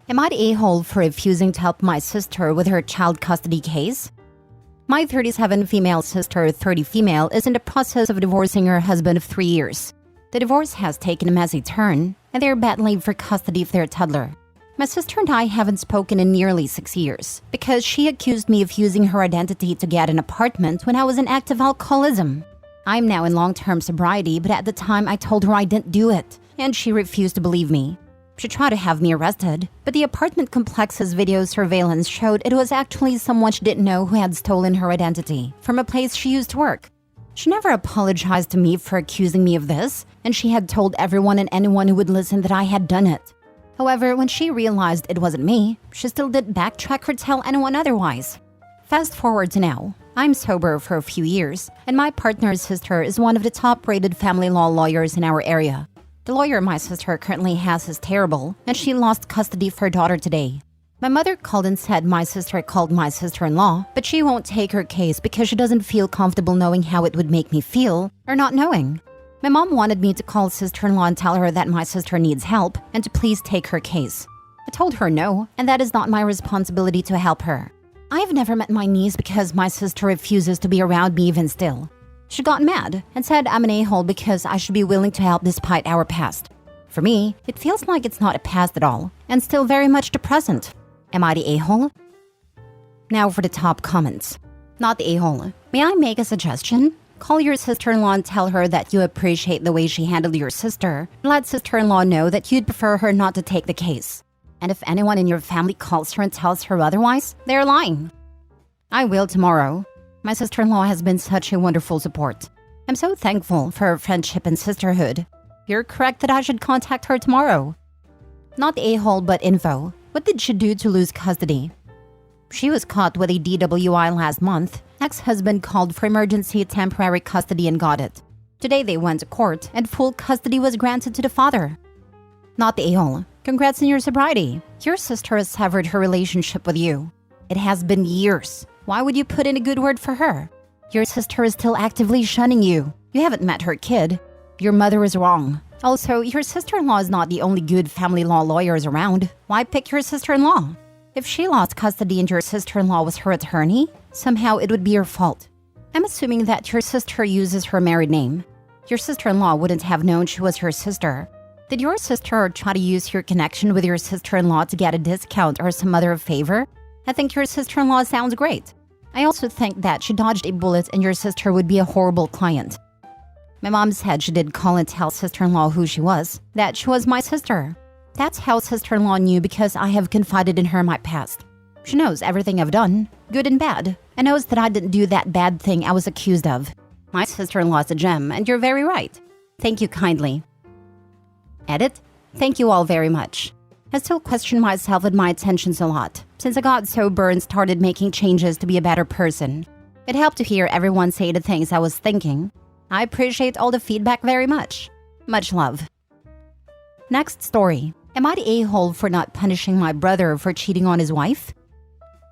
Am I the a-hole for refusing to help my sister with her child custody case? My 37 female sister, 30 female, is in the process of divorcing her husband of 3 years. The divorce has taken a messy turn, and they're battling for custody of their toddler. My sister and I haven't spoken in nearly 6 years because she accused me of using her identity to get an apartment when I was in active alcoholism. I'm now in long-term sobriety, but at the time I told her I didn't do it, and she refused to believe me. She tried to have me arrested, but the apartment complex's video surveillance showed it was actually someone she didn't know who had stolen her identity from a place she used to work. She never apologized to me for accusing me of this, and she had told everyone and anyone who would listen that I had done it. However, when she realized it wasn't me, she still didn't backtrack or tell anyone otherwise. Fast forward to now. I'm sober for a few years, and my partner's sister is one of the top-rated family law lawyers in our area. The lawyer my sister currently has is terrible, and she lost custody of her daughter today. My mother called and said my sister called my sister-in-law, but she won't take her case because she doesn't feel comfortable knowing how it would make me feel, or not knowing. My mom wanted me to call sister-in-law and tell her that my sister needs help and to please take her case. I told her no, and that is not my responsibility to help her. I have never met my niece because my sister refuses to be around me even still. She got mad and said I'm an a-hole because I should be willing to help despite our past. For me, it feels like it's not a past at all, and still very much the present. Am I the a-hole? Now for the top comments. Not the a-hole. May I make a suggestion? Call your sister-in-law and tell her that you appreciate the way she handled your sister. Let sister-in-law know that you'd prefer her not to take the case. And if anyone in your family calls her and tells her otherwise, they're lying. I will tomorrow. My sister-in-law has been such a wonderful support. I'm so thankful for her friendship and sisterhood. You're correct that I should contact her tomorrow. Not the a-hole, but info. What did she do to lose custody? She was caught with a DWI last month. Ex-husband called for emergency temporary custody and got it. Today they went to court and full custody was granted to the father. Not the a-hole. Congrats on your sobriety. Your sister has severed her relationship with you. It has been years. Why would you put in a good word for her? Your sister is still actively shunning you. You haven't met her kid. Your mother is wrong. Also, your sister-in-law is not the only good family law lawyers around. Why pick your sister-in-law? If she lost custody and your sister-in-law was her attorney, somehow it would be your fault. I'm assuming that your sister uses her married name. Your sister-in-law wouldn't have known she was your sister. Did your sister try to use your connection with your sister-in-law to get a discount or some other favor? I think your sister-in-law sounds great. I also think that she dodged a bullet and your sister would be a horrible client. My mom said she did call and tell sister-in-law who she was, that she was my sister. That's how sister-in-law knew because I have confided in her in my past. She knows everything I've done, good and bad, and knows that I didn't do that bad thing I was accused of. My sister-in-law is a gem, and you're very right. Thank you kindly. Edit. Thank you all very much. I still question myself and my intentions a lot, since I got sober and started making changes to be a better person. It helped to hear everyone say the things I was thinking. I appreciate all the feedback very much. Much love. Next story. Am I the a-hole for not punishing my brother for cheating on his wife?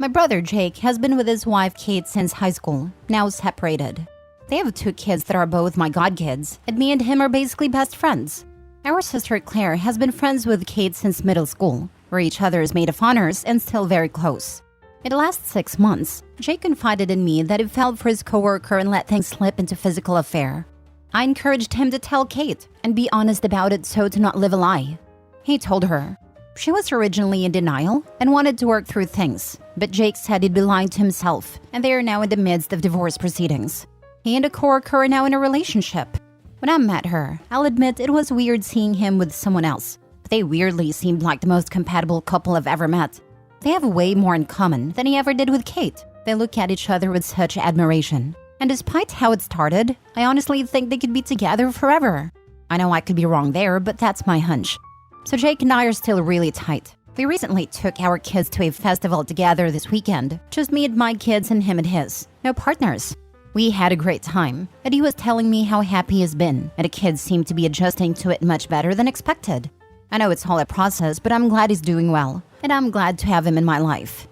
My brother Jake has been with his wife Kate since high school, now separated. They have 2 kids that are both my godkids, and me and him are basically best friends. Our sister Claire has been friends with Kate since middle school. We're each other's maid of honors and still very close. In the last 6 months, Jake confided in me that he fell for his coworker and let things slip into physical affair. I encouraged him to tell Kate and be honest about it so to not live a lie. He told her. She was originally in denial and wanted to work through things, but Jake said he'd be lying to himself, and they are now in the midst of divorce proceedings. He and a coworker are now in a relationship. When I met her, I'll admit it was weird seeing him with someone else, but they weirdly seemed like the most compatible couple I've ever met. They have way more in common than he ever did with Kate. They look at each other with such admiration. And despite how it started, I honestly think they could be together forever. I know I could be wrong there, but that's my hunch. So Jake and I are still really tight. We recently took our kids to a festival together this weekend. Just me and my kids and him and his. No partners. We had a great time, and he was telling me how happy he's been, and the kids seem to be adjusting to it much better than expected. I know it's all a process, but I'm glad he's doing well, and I'm glad to have him in my life.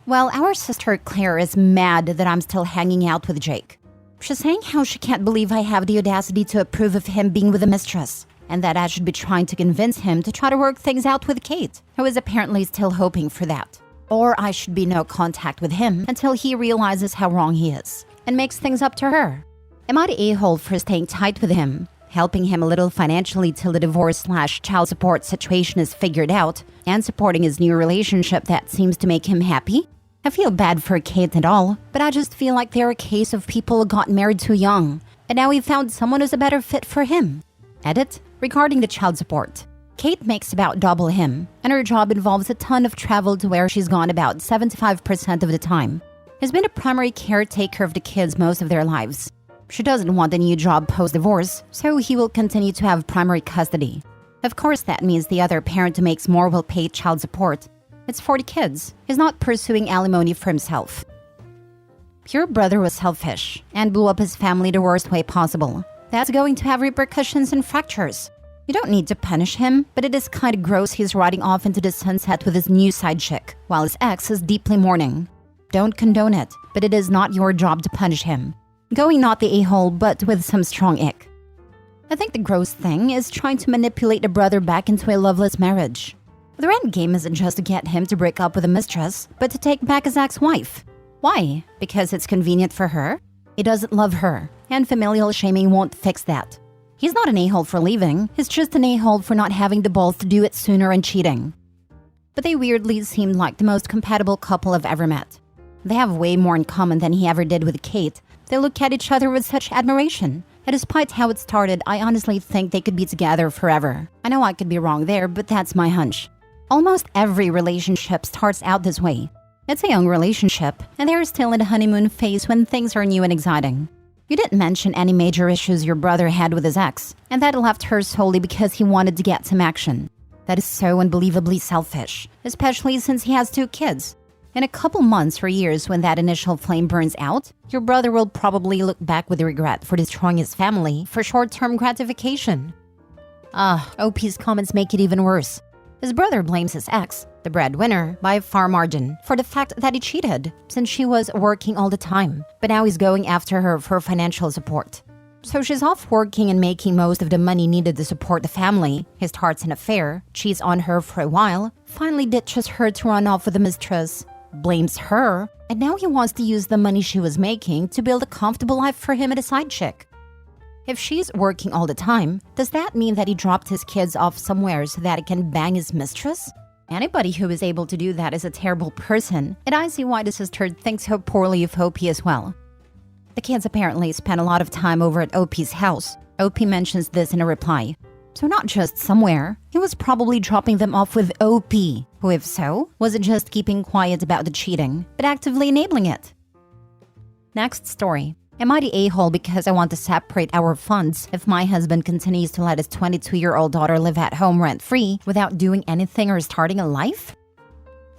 Well, our sister Claire is mad that I'm still hanging out with Jake. She's saying how she can't believe I have the audacity to approve of him being with a mistress. and that I should be trying to convince him to try to work things out with Kate, who is apparently still hoping for that. Or I should be no contact with him until he realizes how wrong he is and makes things up to her. Am I the a-hole for staying tight with him, helping him a little financially till the divorce/child support situation is figured out, and supporting his new relationship that seems to make him happy? I feel bad for Kate and all, but I just feel like they're a case of people who got married too young, and now he found someone who's a better fit for him. Edit. Regarding the child support. Kate makes about double him, and her job involves a ton of travel to where she's gone about 75% of the time. He's been a primary caretaker of the kids most of their lives. She doesn't want a new job post-divorce, so he will continue to have primary custody. Of course, that means the other parent who makes more will pay child support. It's for the kids. He's not pursuing alimony for himself. Your brother was selfish and blew up his family the worst way possible. That's going to have repercussions and fractures. You don't need to punish him, but it is kind of gross he's riding off into the sunset with his new side chick, while his ex is deeply mourning. Don't condone it, but it is not your job to punish him. Going not the a-hole, but with some strong ick. I think the gross thing is trying to manipulate the brother back into a loveless marriage. The end game isn't just to get him to break up with a mistress, but to take back his ex-wife. Why? Because it's convenient for her? He doesn't love her, and familial shaming won't fix that. He's not an a-hole for leaving, he's just an a-hole for not having the balls to do it sooner and cheating. But they weirdly seemed like the most compatible couple I've ever met. They have way more in common than he ever did with Kate. They look at each other with such admiration. And despite how it started, I honestly think they could be together forever. I know I could be wrong there, but that's my hunch. Almost every relationship starts out this way. It's a young relationship, and they're still in the honeymoon phase when things are new and exciting. You didn't mention any major issues your brother had with his ex, and that left her solely because he wanted to get some action. That is so unbelievably selfish, especially since he has 2 kids. In a couple months or years when that initial flame burns out, your brother will probably look back with regret for destroying his family for short-term gratification. OP's comments make it even worse. His brother blames his ex, the breadwinner, by a far margin, for the fact that he cheated, since she was working all the time, but now he's going after her for financial support. So she's off working and making most of the money needed to support the family. He starts an affair, cheats on her for a while, finally ditches her to run off with a mistress, blames her, and now he wants to use the money she was making to build a comfortable life for him and a side chick. If she's working all the time, does that mean that he dropped his kids off somewhere so that he can bang his mistress? Anybody who is able to do that is a terrible person, and I see why the sister thinks so poorly of OP as well. The kids apparently spent a lot of time over at OP's house. OP mentions this in a reply. So not just somewhere, he was probably dropping them off with OP, who if so, wasn't just keeping quiet about the cheating, but actively enabling it. Next story. Am I the a-hole because I want to separate our funds if my husband continues to let his 22-year-old daughter live at home rent-free without doing anything or starting a life?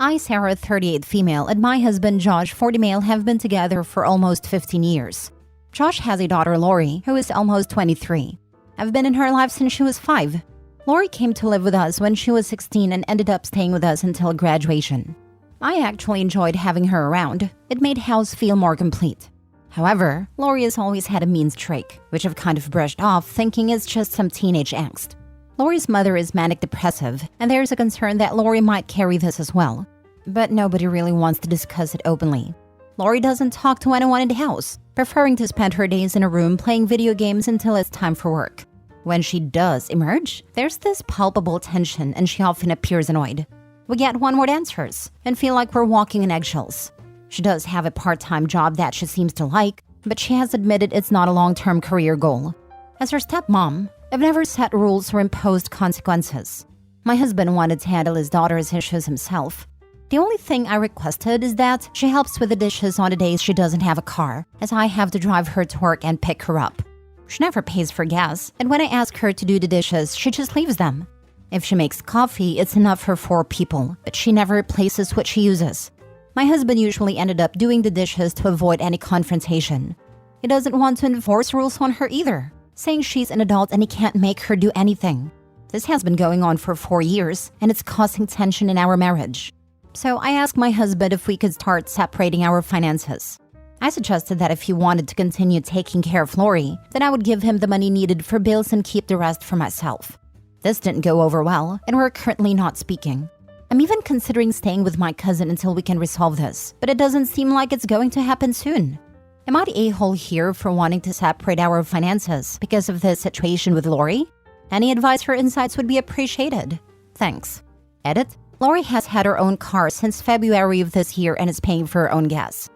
I, Sarah, 38 female, and my husband, Josh, 40 male, have been together for almost 15 years. Josh has a daughter, Lori, who is almost 23. I've been in her life since she was 5. Lori came to live with us when she was 16 and ended up staying with us until graduation. I actually enjoyed having her around. It made house feel more complete. However, Lori has always had a mean streak, which I've kind of brushed off thinking is just some teenage angst. Lori's mother is manic depressive, and there's a concern that Lori might carry this as well. But nobody really wants to discuss it openly. Lori doesn't talk to anyone in the house, preferring to spend her days in a room playing video games until it's time for work. When she does emerge, there's this palpable tension and she often appears annoyed. We get one-word answers and feel like we're walking on eggshells. She does have a part-time job that she seems to like, but she has admitted it's not a long-term career goal. As her stepmom, I've never set rules or imposed consequences. My husband wanted to handle his daughter's issues himself. The only thing I requested is that she helps with the dishes on the days she doesn't have a car, as I have to drive her to work and pick her up. She never pays for gas, and when I ask her to do the dishes, she just leaves them. If she makes coffee, it's enough for 4 people, but she never replaces what she uses. My husband usually ended up doing the dishes to avoid any confrontation. He doesn't want to enforce rules on her either, saying she's an adult and he can't make her do anything. This has been going on for 4 years, and it's causing tension in our marriage. So I asked my husband if we could start separating our finances. I suggested that if he wanted to continue taking care of Lori, then I would give him the money needed for bills and keep the rest for myself. This didn't go over well, and we're currently not speaking. I'm even considering staying with my cousin until we can resolve this, but it doesn't seem like it's going to happen soon. Am I the a-hole here for wanting to separate our finances because of the situation with Lori? Any advice or insights would be appreciated. Thanks. Edit. Lori has had her own car since February of this year and is paying for her own gas.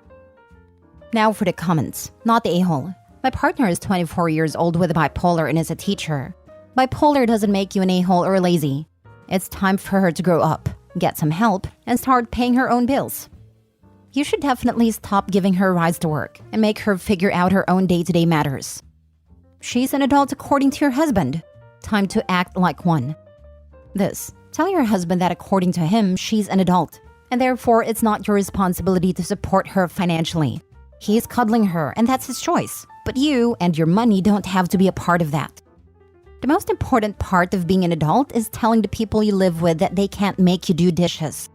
Now for the comments. Not the a-hole. My partner is 24 years old with bipolar and is a teacher. Bipolar doesn't make you an a-hole or lazy. It's time for her to grow up, get some help, and start paying her own bills. You should definitely stop giving her rides to work and make her figure out her own day-to-day matters. She's an adult according to your husband. Time to act like one. This. Tell your husband that according to him, she's an adult, and therefore it's not your responsibility to support her financially. He's cuddling her, and that's his choice. But you and your money don't have to be a part of that. The most important part of being an adult is telling the people you live with that they can't make you do dishes.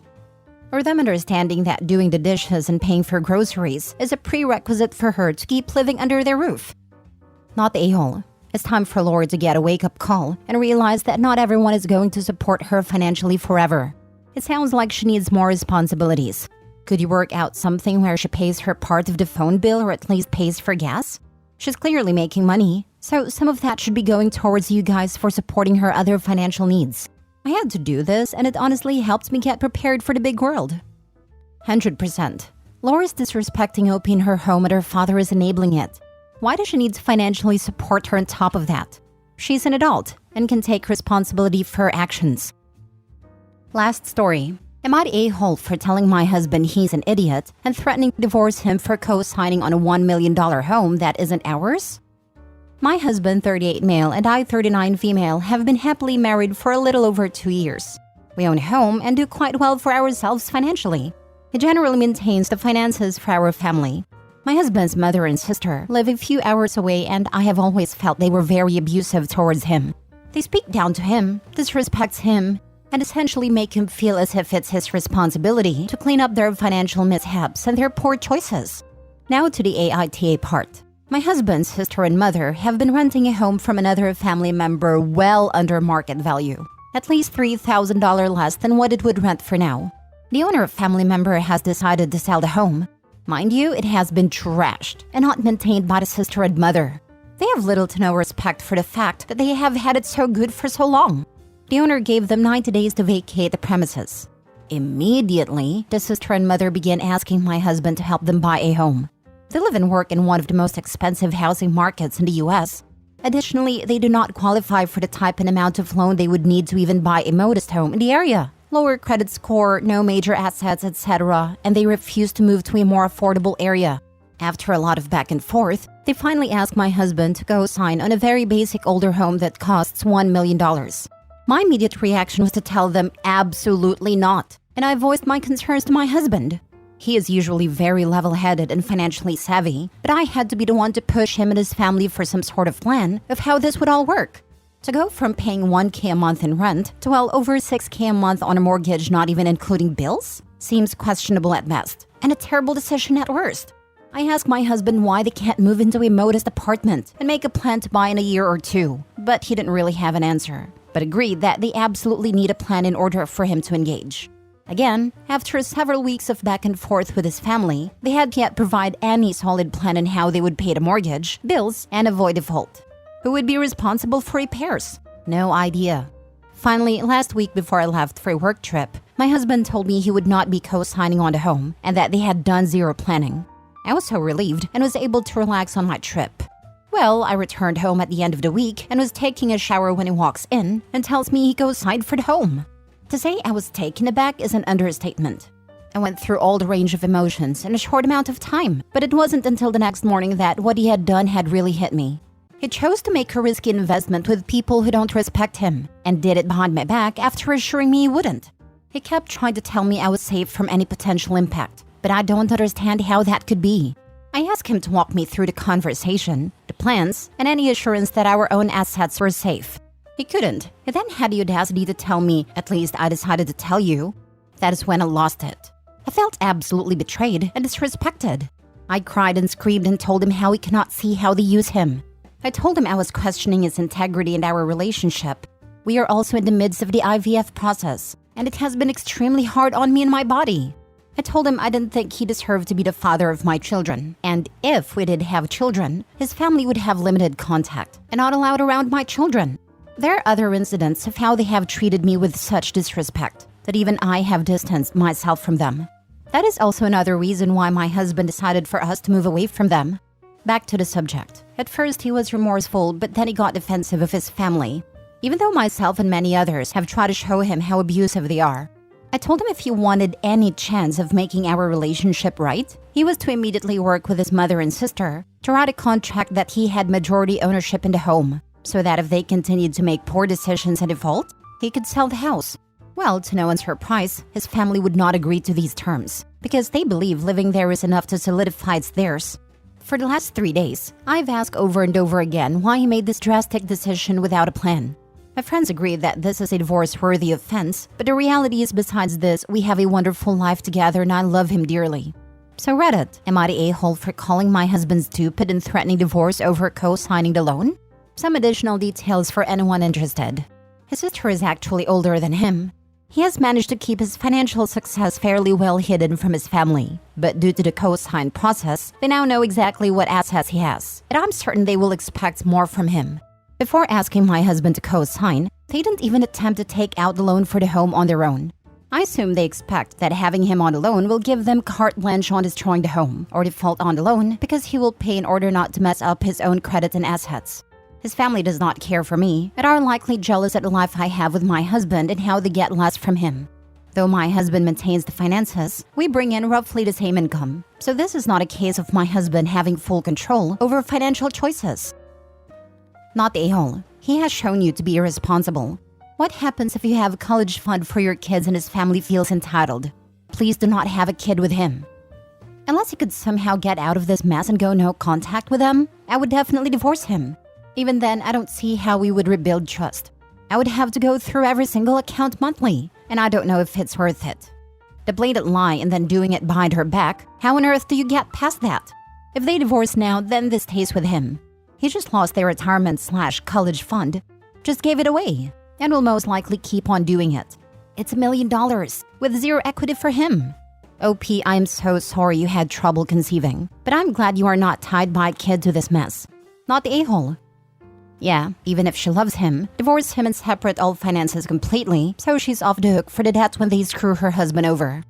Or them understanding that doing the dishes and paying for groceries is a prerequisite for her to keep living under their roof. Not the a-hole. It's time for Lori to get a wake-up call and realize that not everyone is going to support her financially forever. It sounds like she needs more responsibilities. Could you work out something where she pays her part of the phone bill or at least pays for gas? She's clearly making money, so some of that should be going towards you guys for supporting her other financial needs. I had to do this, and it honestly helps me get prepared for the big world. 100%. Lori's disrespecting OP in her home and her father is enabling it. Why does she need to financially support her on top of that? She's an adult and can take responsibility for her actions. Last story. Am I the a-hole for telling my husband he's an idiot and threatening to divorce him for co-signing on a $1 million home that isn't ours? My husband, 38 male, and I, 39 female, have been happily married for a little over 2 years. We own a home and do quite well for ourselves financially. He generally maintains the finances for our family. My husband's mother and sister live a few hours away, and I have always felt they were very abusive towards him. They speak down to him, disrespect him, and essentially make him feel as if it's his responsibility to clean up their financial mishaps and their poor choices. Now to the AITA part. My husband's sister and mother have been renting a home from another family member well under market value, at least $3,000 less than what it would rent for now. The owner family member has decided to sell the home. Mind you, it has been trashed and not maintained by the sister and mother. They have little to no respect for the fact that they have had it so good for so long. The owner gave them 90 days to vacate the premises. Immediately, the sister and mother began asking my husband to help them buy a home. They live and work in one of the most expensive housing markets in the US. Additionally, they do not qualify for the type and amount of loan they would need to even buy a modest home in the area. Lower credit score, no major assets, etc., and they refuse to move to a more affordable area. After a lot of back and forth, they finally asked my husband to go sign on a very basic older home that costs $1 million. My immediate reaction was to tell them absolutely not, and I voiced my concerns to my husband. He is usually very level-headed and financially savvy, but I had to be the one to push him and his family for some sort of plan of how this would all work. To go from paying $1,000 a month in rent to well over $6,000 a month on a mortgage not even including bills seems questionable at best, and a terrible decision at worst. I asked my husband why they can't move into a modest apartment and make a plan to buy in a year or two, but he didn't really have an answer, but agreed that they absolutely need a plan in order for him to engage. Again, after several weeks of back and forth with his family, they had yet provide any solid plan on how they would pay the mortgage, bills, and avoid default. Who would be responsible for repairs? No idea. Finally, last week before I left for a work trip, my husband told me he would not be co-signing on the home and that they had done zero planning. I was so relieved and was able to relax on my trip. Well, I returned home at the end of the week and was taking a shower when he walks in and tells me he co-signed for the home. To say I was taken aback is an understatement. I went through all the range of emotions in a short amount of time, but it wasn't until the next morning that what he had done had really hit me. He chose to make a risky investment with people who don't respect him, and did it behind my back after assuring me he wouldn't. He kept trying to tell me I was safe from any potential impact, but I don't understand how that could be. I asked him to walk me through the conversation, the plans, and any assurance that our own assets were safe. He couldn't. He then had the audacity to tell me, "At least I decided to tell you." That is when I lost it. I felt absolutely betrayed and disrespected. I cried and screamed and told him how he cannot see how they use him. I told him I was questioning his integrity and our relationship. we are also in the midst of the IVF process, and it has been extremely hard on me and my body. I told him I didn't think he deserved to be the father of my children, and if we did have children, his family would have limited contact and not allowed around my children. There are other incidents of how they have treated me with such disrespect that even I have distanced myself from them. That is also another reason why my husband decided for us to move away from them. Back to the subject. At first he was remorseful, but then he got defensive of his family. Even though myself and many others have tried to show him how abusive they are. I told him if he wanted any chance of making our relationship right, he was to immediately work with his mother and sister to write a contract that he had majority ownership in the home, so that if they continued to make poor decisions and default, he could sell the house. Well, to no one's surprise, his family would not agree to these terms, because they believe living there is enough to solidify it's theirs. For the last 3 days, I've asked over and over again why he made this drastic decision without a plan. My friends agree that this is a divorce-worthy offense, but the reality is besides this, we have a wonderful life together and I love him dearly. So Reddit, am I the a-hole for calling my husband stupid and threatening divorce over co-signing the loan? Some additional details for anyone interested. His sister is actually older than him. He has managed to keep his financial success fairly well hidden from his family, but due to the co-sign process, they now know exactly what assets he has, and I'm certain they will expect more from him. Before asking my husband to co-sign, they didn't even attempt to take out the loan for the home on their own. I assume they expect that having him on the loan will give them carte blanche on destroying the home, or default on the loan because he will pay in order not to mess up his own credit and assets. His family does not care for me, and are likely jealous at the life I have with my husband and how they get less from him. Though my husband maintains the finances, we bring in roughly the same income, so this is not a case of my husband having full control over financial choices. Not the a-hole. He has shown you to be irresponsible. What happens if you have a college fund for your kids and his family feels entitled? Please do not have a kid with him. Unless he could somehow get out of this mess and go no contact with them, I would definitely divorce him. Even then, I don't see how we would rebuild trust. I would have to go through every single account monthly, and I don't know if it's worth it. The blatant lie and then doing it behind her back, how on earth do you get past that? If they divorce now, then this stays with him. He just lost their retirement/college fund, just gave it away, and will most likely keep on doing it. It's $1 million, with zero equity for him. OP, I'm so sorry you had trouble conceiving, but I'm glad you are not tied by a kid to this mess. Not the a-hole. Yeah, even if she loves him, divorce him and separate all finances completely, so she's off the hook for the debts when they screw her husband over.